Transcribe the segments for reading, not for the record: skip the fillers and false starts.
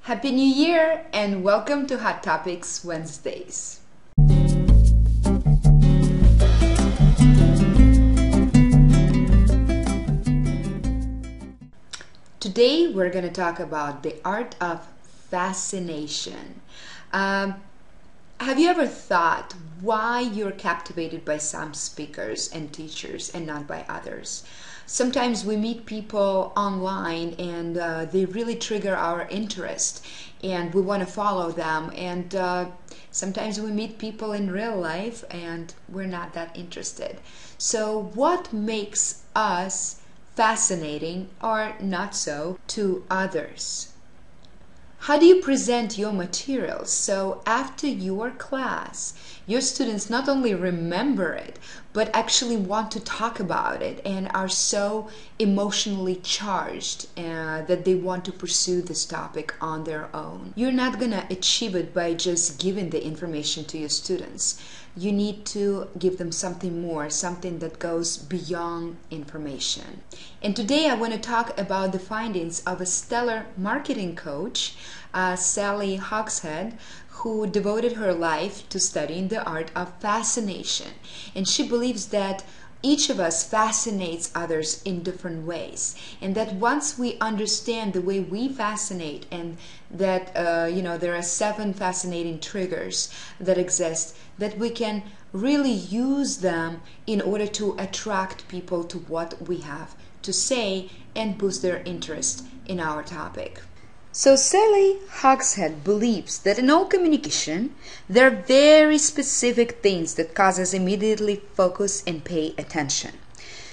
Happy New Year and welcome to Hot Topics Wednesdays. Today we're going to talk about the art of fascination. Have you ever thought why you're captivated by some speakers and teachers and not by others? Sometimes we meet people online and they really trigger our interest and we want to follow them, and sometimes we meet people in real life and we're not that interested. So what makes us fascinating or not so to others? How do you present your materials so after your class your students not only remember it but actually want to talk about it and are so emotionally charged that they want to pursue this topic on their own? You're not gonna achieve it by just giving the information to your students. You need to give them something more, something that goes beyond information. And today I want to talk about the findings of a stellar marketing coach, Sally Hosghead, who devoted her life to studying the art of fascination. And she believes that each of us fascinates others in different ways, and that once we understand the way we fascinate, and that there are 7 fascinating triggers that exist, that we can really use them in order to attract people to what we have to say and boost their interest in our topic. So Sally Hosghead believes that in all communication, there are very specific things that cause us immediately focus and pay attention.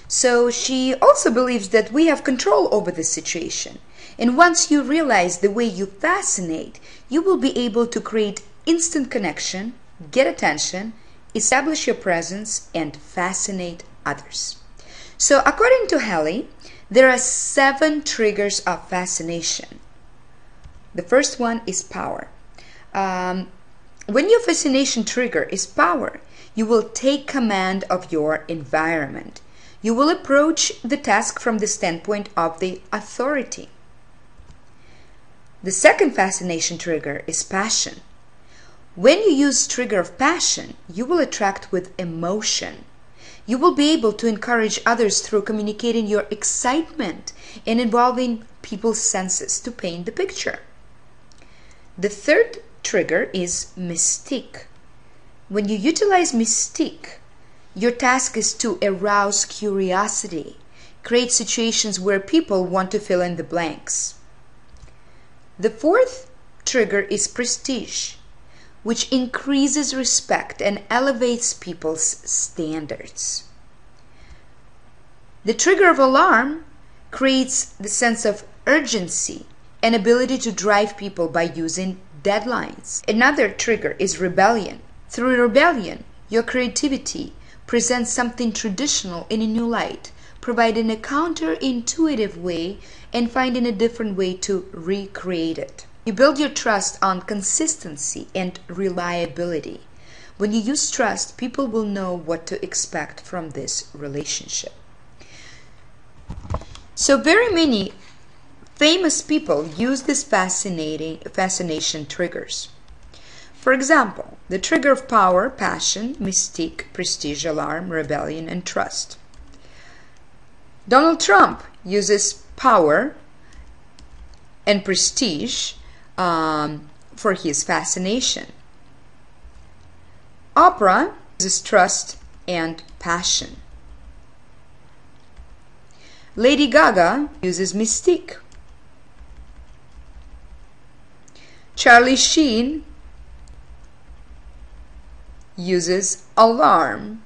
So she also believes that we have control over the situation. And once you realize the way you fascinate, you will be able to create instant connection, get attention, establish your presence, and fascinate others. So according to Hallie, there are 7 triggers of fascination. The first one is power. When your fascination trigger is power, you will take command of your environment. You will approach the task from the standpoint of the authority. The second fascination trigger is passion. When you use trigger of passion, you will attract with emotion. You will be able to encourage others through communicating your excitement and involving people's senses to paint the picture. The third trigger is mystique. When you utilize mystique, your task is to arouse curiosity, create situations where people want to fill in the blanks. The fourth trigger is prestige, which increases respect and elevates people's standards. The trigger of alarm creates the sense of urgency and ability to drive people by using deadlines. Another trigger is rebellion. Through rebellion, your creativity presents something traditional in a new light, providing a counterintuitive way and finding a different way to recreate it. You build your trust on consistency and reliability. When you use trust, people will know what to expect from this relationship. So very many famous people use these fascination triggers. For example, the trigger of power, passion, mystique, prestige, alarm, rebellion, and trust. Donald Trump uses power and prestige for his fascination. Oprah uses trust and passion. Lady Gaga uses mystique. Charlie Sheen uses alarm.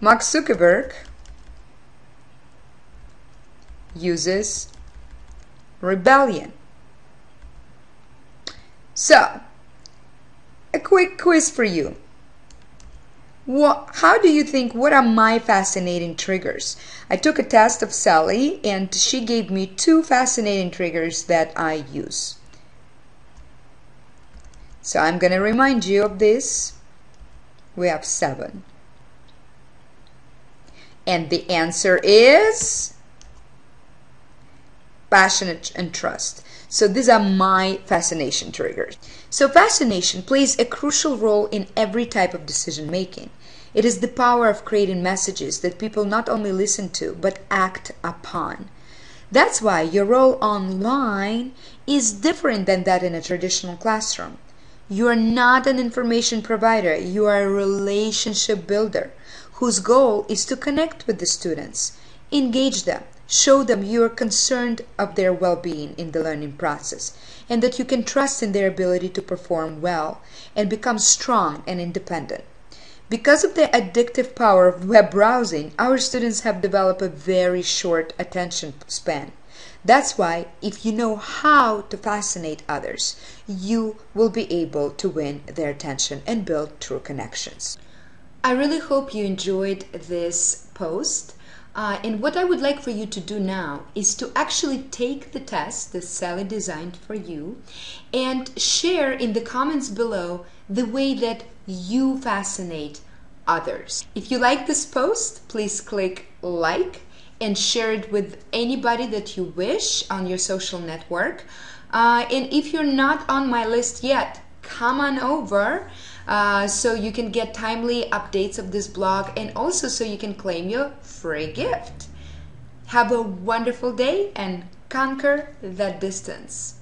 Mark Zuckerberg uses rebellion. So, a quick quiz for you. How do you think, what are my fascinating triggers? I took a test of Sally and she gave me 2 fascinating triggers that I use. So I'm going to remind you of this. We have 7. And the answer is passionate, and trust. So these are my fascination triggers. So fascination plays a crucial role in every type of decision making. It is the power of creating messages that people not only listen to but act upon. That's why your role online is different than that in a traditional classroom. You are not an information provider, you are a relationship builder whose goal is to connect with the students, engage them, show them you are concerned of their well-being in the learning process, and that you can trust in their ability to perform well and become strong and independent. Because of the addictive power of web browsing, our students have developed a very short attention span. That's why if you know how to fascinate others, you will be able to win their attention and build true connections. I really hope you enjoyed this post. And what I would like for you to do now is to actually take the test that Sally designed for you and share in the comments below the way that you fascinate others. If you like this post, please click like and share it with anybody that you wish on your social network. And if you're not on my list yet, come on over so you can get timely updates of this blog and also so you can claim your free gift. Have a wonderful day and conquer that distance.